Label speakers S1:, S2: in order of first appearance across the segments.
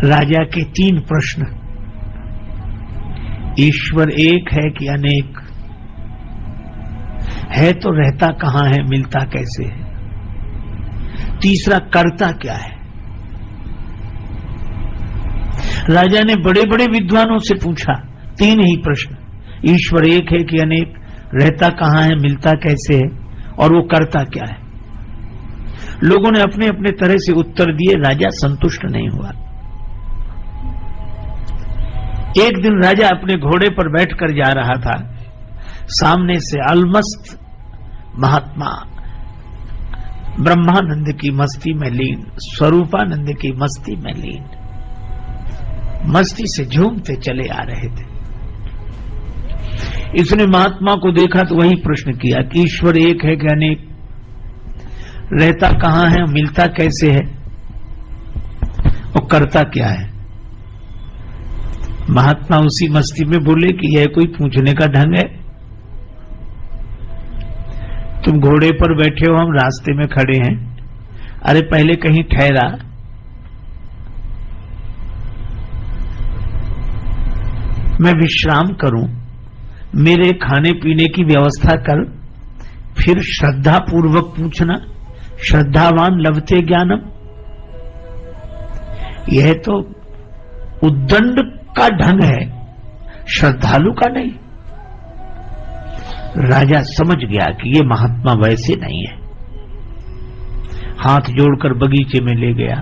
S1: राजा के 3 प्रश्न। ईश्वर एक है कि अनेक है, तो रहता कहां है, मिलता कैसे है? तीसरा, करता क्या है? राजा ने बड़े बड़े विद्वानों से पूछा 3 ही प्रश्न। ईश्वर एक है कि अनेक, रहता कहां है, मिलता कैसे है, और वो करता क्या है? लोगों ने अपने अपने तरह से उत्तर दिए। राजा संतुष्ट नहीं हुआ। एक दिन राजा अपने घोड़े पर बैठकर जा रहा था। सामने से अलमस्त महात्मा ब्रह्मानंद की मस्ती में लीन, स्वरूपानंद की मस्ती में लीन, मस्ती से झूमते चले आ रहे थे। इसने महात्मा को देखा तो वही प्रश्न किया कि ईश्वर एक है कि अनेक, रहता कहां है, मिलता कैसे है, और करता क्या है? महात्मा उसी मस्ती में बोले कि यह कोई पूछने का ढंग है? तुम घोड़े पर बैठे हो, हम रास्ते में खड़े हैं। अरे पहले कहीं ठहरा, मैं विश्राम करूं, मेरे खाने पीने की व्यवस्था कर, फिर श्रद्धा पूर्वक पूछना। श्रद्धावान लभते ज्ञानम। यह तो उद्दंड का ढंग है, श्रद्धालु का नहीं। राजा समझ गया कि ये महात्मा वैसे नहीं है। हाथ जोड़कर बगीचे में ले गया।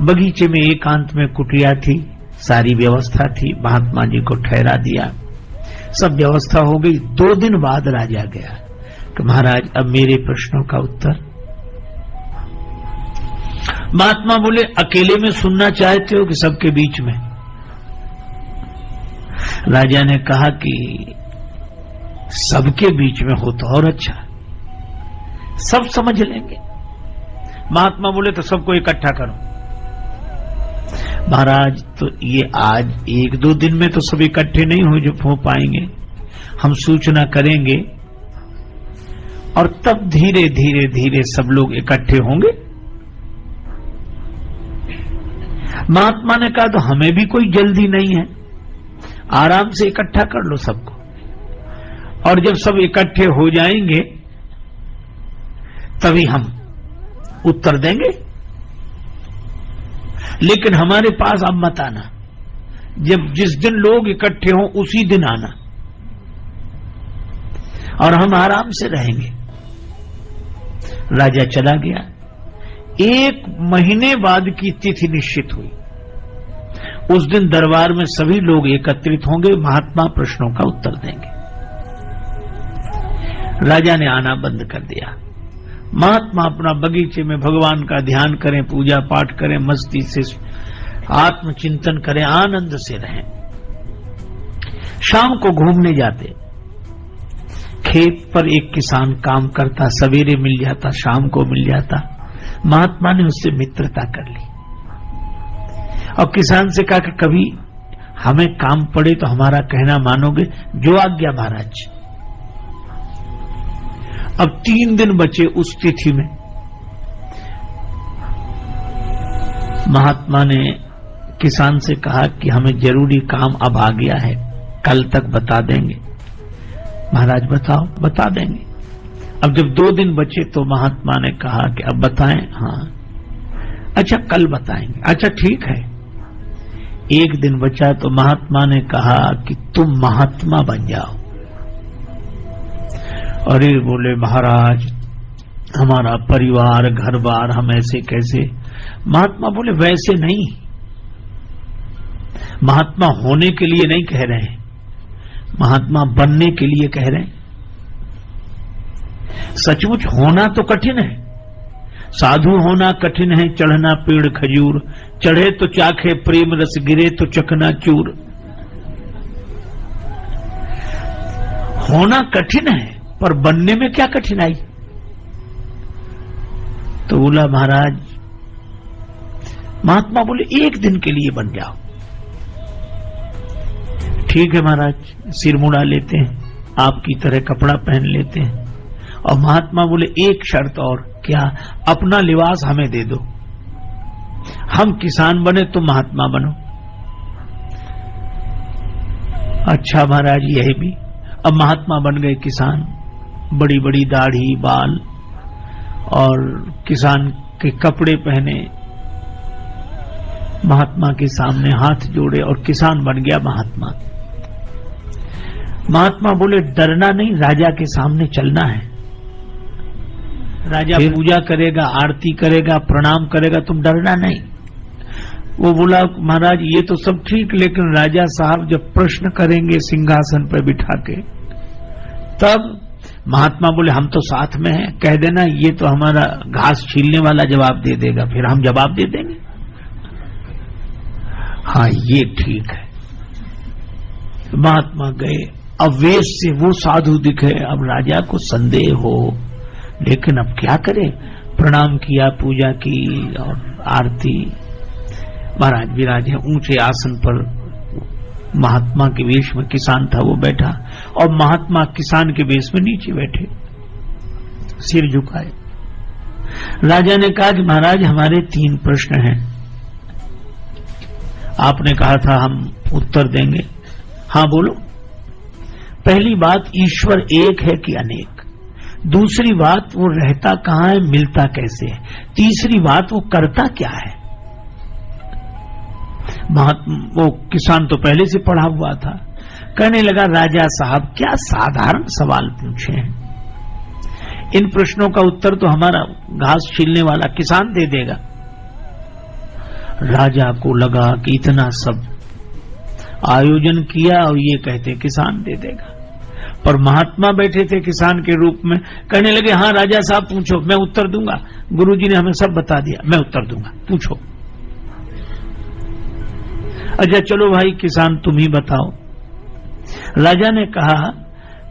S1: बगीचे में एकांत में कुटिया थी, सारी व्यवस्था थी। महात्मा जी को ठहरा दिया, सब व्यवस्था हो गई। 2 दिन बाद राजा गया कि महाराज अब मेरे प्रश्नों का उत्तर। महात्मा बोले अकेले में सुनना चाहते हो कि सबके बीच में? राजा ने कहा कि सबके बीच में हो तो और अच्छा, सब समझ लेंगे। महात्मा बोले तो सबको इकट्ठा करो। महाराज तो ये आज 1-2 दिन में तो सब इकट्ठे नहीं हो पाएंगे, हम सूचना करेंगे और तब धीरे धीरे धीरे सब लोग इकट्ठे होंगे। महात्मा ने कहा तो हमें भी कोई जल्दी नहीं है, आराम से इकट्ठा कर लो सबको, और जब सब इकट्ठे हो जाएंगे तभी हम उत्तर देंगे। लेकिन हमारे पास अब मत आना, जब जिस दिन लोग इकट्ठे हों उसी दिन आना, और हम आराम से रहेंगे। राजा चला गया। 1 महीने बाद की तिथि निश्चित हुई। उस दिन दरबार में सभी लोग एकत्रित होंगे, महात्मा प्रश्नों का उत्तर देंगे। राजा ने आना बंद कर दिया। महात्मा अपना बगीचे में भगवान का ध्यान करें, पूजा पाठ करें, मस्ती से आत्मचिंतन करें, आनंद से रहें। शाम को घूमने जाते। खेत पर एक किसान काम करता, सवेरे मिल जाता, शाम को मिल जाता। महात्मा ने उससे मित्रता कर ली और किसान से कहा कि कभी हमें काम पड़े तो हमारा कहना मानोगे? जो आज्ञा महाराज। अब 3 दिन बचे उस तिथि में। महात्मा ने किसान से कहा कि हमें जरूरी काम अब आ गया है, कल तक बता देंगे? महाराज बताओ। बता देंगे। अब जब 2 दिन बचे तो महात्मा ने कहा कि अब बताएं? हाँ। अच्छा कल बताएंगे। अच्छा ठीक है। 1 दिन बचा तो महात्मा ने कहा कि तुम महात्मा बन जाओ। अरे बोले महाराज हमारा परिवार घर बार, हम ऐसे कैसे? महात्मा बोले वैसे नहीं, महात्मा होने के लिए नहीं कह रहे हैं, महात्मा बनने के लिए कह रहे हैं। सचमुच होना तो कठिन है, साधु होना कठिन है। चढ़ना पेड़ खजूर, चढ़े तो चाखे प्रेम रस, गिरे तो चकना चूर। होना कठिन है, पर बनने में क्या कठिनाई? तो बोला महाराज, महात्मा बोले 1 दिन के लिए बन जाओ। ठीक है महाराज, सिर मुड़ा लेते हैं, आपकी तरह कपड़ा पहन लेते हैं। और महात्मा बोले एक शर्त और। क्या? अपना लिबास हमें दे दो। हम किसान बने तो महात्मा बनो। अच्छा महाराज, यही भी। अब महात्मा बन गए किसान, बड़ी बड़ी दाढ़ी बाल और किसान के कपड़े पहने, महात्मा के सामने हाथ जोड़े और किसान बन गया महात्मा। महात्मा बोले डरना नहीं, राजा के सामने चलना है। राजा पूजा करेगा, आरती करेगा, प्रणाम करेगा, तुम डरना नहीं। वो बोला महाराज ये तो सब ठीक, लेकिन राजा साहब जब प्रश्न करेंगे सिंहासन पर बिठा के, तब महात्मा बोले हम तो साथ में हैं, कह देना ये तो हमारा घास छीलने वाला जवाब दे देगा, फिर हम जवाब दे देंगे। हाँ ये ठीक है। महात्मा गए, अब वेश से वो साधु दिखे, अब राजा को संदेह हो, लेकिन अब क्या करे, प्रणाम किया, पूजा की और आरती। महाराज विराजे ऊंचे आसन पर, महात्मा के वेश में किसान था वो बैठा, और महात्मा किसान के वेश में नीचे बैठे, सिर झुकाए। राजा ने कहा कि महाराज हमारे 3 प्रश्न हैं, आपने कहा था हम उत्तर देंगे। हाँ बोलो। पहली बात, ईश्वर एक है कि अनेक? दूसरी बात, वो रहता कहाँ है, मिलता कैसे है? तीसरी बात, वो करता क्या है? वो किसान तो पहले से पढ़ा हुआ था, कहने लगा राजा साहब क्या साधारण सवाल पूछे हैं, इन प्रश्नों का उत्तर तो हमारा घास छीलने वाला किसान दे देगा। राजा को लगा कि इतना सब आयोजन किया और ये कहते किसान दे देगा, पर महात्मा बैठे थे किसान के रूप में, कहने लगे हाँ राजा साहब पूछो, मैं उत्तर दूंगा, गुरुजी ने हमें सब बता दिया, मैं उत्तर दूंगा, पूछो। अच्छा चलो भाई किसान तुम ही बताओ। राजा ने कहा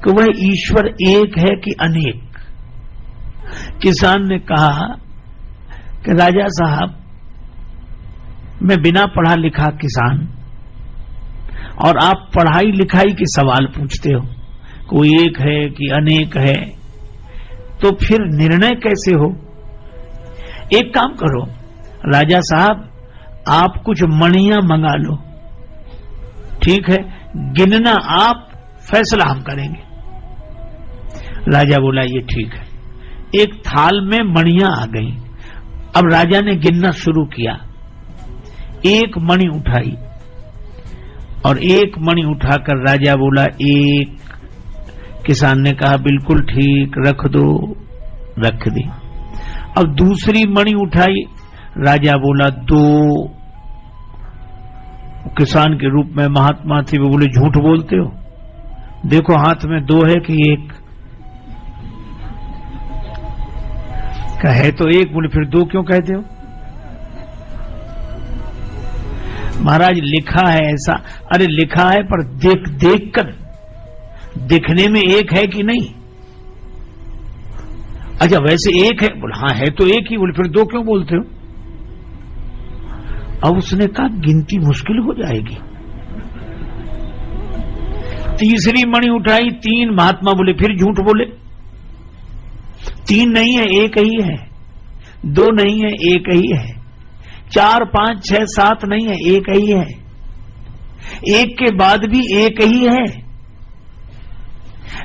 S1: कि वह ईश्वर एक है कि अनेक? किसान ने कहा कि राजा साहब मैं बिना पढ़ा लिखा किसान, और आप पढ़ाई लिखाई के सवाल पूछते हो, कोई एक है कि अनेक है, तो फिर निर्णय कैसे हो? एक काम करो राजा साहब, आप कुछ मणियां मंगा लो, ठीक है, गिनना आप, फैसला हम करेंगे। राजा बोला ये ठीक है। एक थाल में मणियां आ गई, अब राजा ने गिनना शुरू किया, एक मणि उठाई, और एक मणि उठाकर राजा बोला 1। किसान ने कहा बिल्कुल ठीक, रख दो, रख दी। अब दूसरी मणि उठाई, राजा बोला 2। किसान के रूप में महात्मा थे, वो बोले झूठ बोलते हो, देखो हाथ में 2 है कि 1? कहे तो 1, बोले फिर 2 क्यों कहते हो? महाराज लिखा है ऐसा। अरे लिखा है पर देख देख कर, दिखने में 1 है कि नहीं? अच्छा वैसे 1 है, बोले हाँ है तो 1 ही, बोले फिर 2 क्यों बोलते हो? अब उसने कहा गिनती मुश्किल हो जाएगी। तीसरी मणि उठाई, 3। महात्मा बोले फिर झूठ बोले, 3 नहीं है 1 ही है, 2 नहीं है 1 ही है, 4, 5, 6, 7 नहीं है 1 ही है, 1 के बाद भी 1 ही है।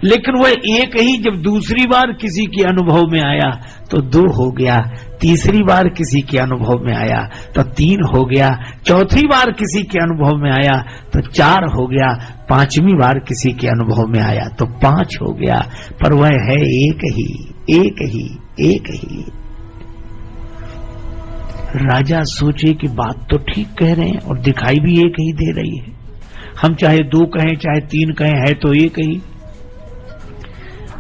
S1: लेकिन वह 1 ही जब दूसरी बार किसी के अनुभव में आया तो 2 हो गया, तीसरी बार किसी के अनुभव में आया तो 3 हो गया, चौथी बार किसी के अनुभव में आया तो 4 हो गया, 5वीं बार किसी के अनुभव में आया तो 5 हो गया, पर वह है 1 ही, 1 ही, 1 ही। राजा सोचे कि बात तो ठीक कह रहे हैं और दिखाई भी 1 ही दे रही है, हम चाहे 2 कहें चाहे 3 कहें, है तो 1 ही।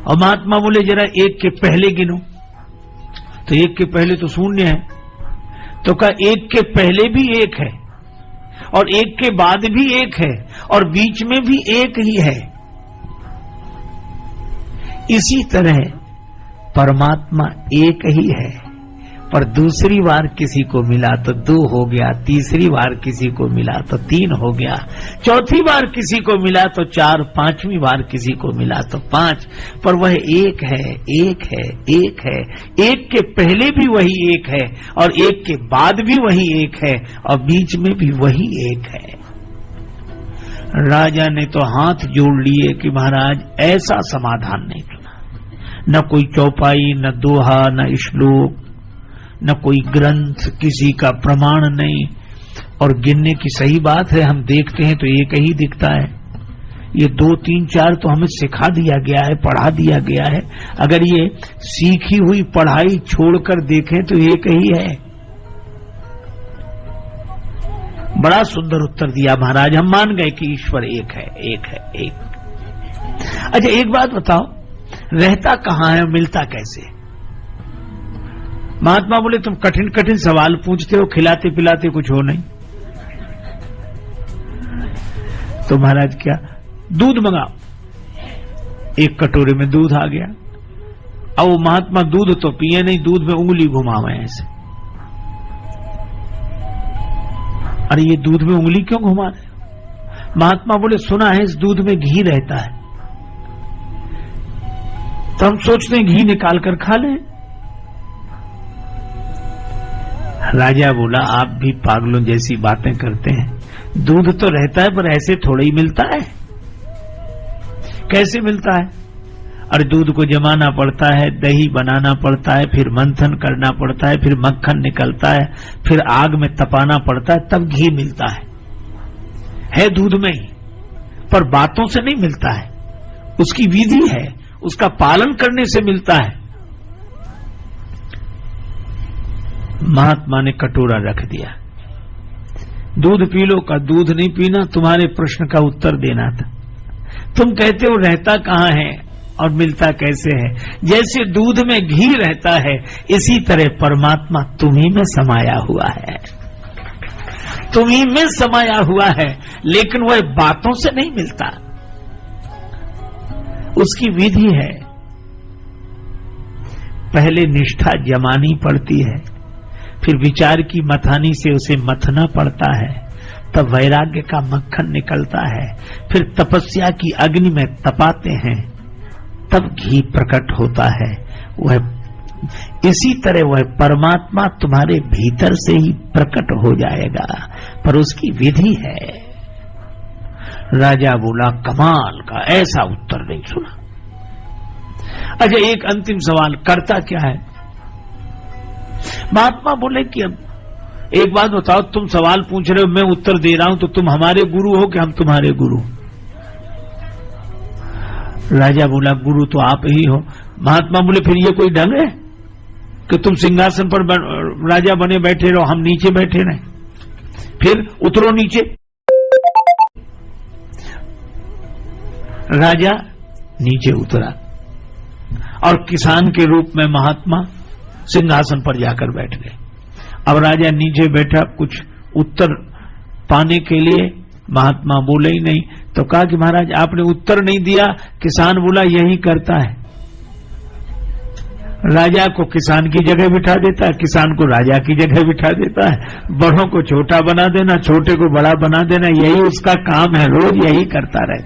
S1: और महात्मा बोले जरा 1 के पहले गिनो, तो 1 के पहले तो 0 है, तो कहा 1 के पहले भी 1 है, और 1 के बाद भी 1 है, और बीच में भी 1 ही है। इसी तरह परमात्मा 1 ही है, पर दूसरी बार किसी को मिला तो 2 हो गया, तीसरी बार किसी को मिला तो 3 हो गया, चौथी बार किसी को मिला तो 4, 5वीं बार किसी को मिला तो 5। पर वह एक है, एक है, एक है, एक के पहले भी वही एक है और एक के बाद भी वही एक है और बीच में भी वही एक है। राजा ने तो हाथ जोड़ लिए कि महाराज ऐसा समाधान नहीं सुना, न कोई चौपाई, न दोहा, न श्लोक, न कोई ग्रंथ, किसी का प्रमाण नहीं। और गिनने की सही बात है, हम देखते हैं तो एक ही दिखता है। ये 2, 3, 4 तो हमें सिखा दिया गया है, पढ़ा दिया गया है। अगर ये सीखी हुई पढ़ाई छोड़कर देखें तो एक ही है। बड़ा सुंदर उत्तर दिया महाराज, हम मान गए कि ईश्वर एक है, एक है, एक। अच्छा एक बात बताओ, रहता कहां है, मिलता कैसे? महात्मा बोले तुम कठिन कठिन सवाल पूछते हो, खिलाते पिलाते कुछ हो नहीं। तो महाराज क्या, दूध मंगाओ। एक कटोरे में दूध आ गया। अब वो महात्मा दूध तो पिए नहीं, दूध में उंगली घुमावे ऐसे। अरे ये दूध में उंगली क्यों घुमा रहे? महात्मा बोले सुना है इस दूध में घी रहता है। तो हम सोचते हैं घी निकाल कर खा लें। राजा बोला आप भी पागलों जैसी बातें करते हैं। दूध तो रहता है पर ऐसे थोड़ा ही मिलता है। कैसे मिलता है? अरे दूध को जमाना पड़ता है, दही बनाना पड़ता है, फिर मंथन करना पड़ता है, फिर मक्खन निकलता है, फिर आग में तपाना पड़ता है, तब घी मिलता है दूध में ही। पर बातों से नहीं मिलता है, उसकी विधि है, उसका पालन करने से मिलता है। महात्मा ने कटोरा रख दिया। दूध पी लो का दूध नहीं पीना, तुम्हारे प्रश्न का उत्तर देना था। तुम कहते हो रहता कहां है और मिलता कैसे है? जैसे दूध में घी रहता है, इसी तरह परमात्मा तुम्ही में समाया हुआ है, तुम्ही में समाया हुआ है, लेकिन वह बातों से नहीं मिलता, उसकी विधि है। पहले निष्ठा जमानी पड़ती है, फिर विचार की मथानी से उसे मथना पड़ता है, तब वैराग्य का मक्खन निकलता है, फिर तपस्या की अग्नि में तपाते हैं, तब घी प्रकट होता है। वह इसी तरह वह परमात्मा तुम्हारे भीतर से ही प्रकट हो जाएगा, पर उसकी विधि है। राजा बोला कमाल का, ऐसा उत्तर नहीं सुना। अच्छा एक अंतिम सवाल, करता क्या है? महात्मा बोले कि अब एक बात बताओ, तुम सवाल पूछ रहे हो, मैं उत्तर दे रहा हूं, तो तुम हमारे गुरु हो कि हम तुम्हारे गुरु? राजा बोला गुरु तो आप ही हो। महात्मा बोले फिर ये कोई ढंग है कि तुम सिंहासन पर राजा बने बैठे रहो, हम नीचे बैठे रहे? फिर उतरो नीचे। राजा नीचे उतरा और किसान के रूप में महात्मा सिंहासन पर जाकर बैठ गए। अब राजा नीचे बैठा, कुछ उत्तर पाने के लिए महात्मा बोले ही नहीं, तो कहा कि महाराज आपने उत्तर नहीं दिया। किसान बोला यही करता है, राजा को किसान की जगह बिठा देता है, किसान को राजा की जगह बिठा देता है, बड़ों को छोटा बना देना, छोटे को बड़ा बना देना, यही उसका काम है, रोज यही करता रहता है।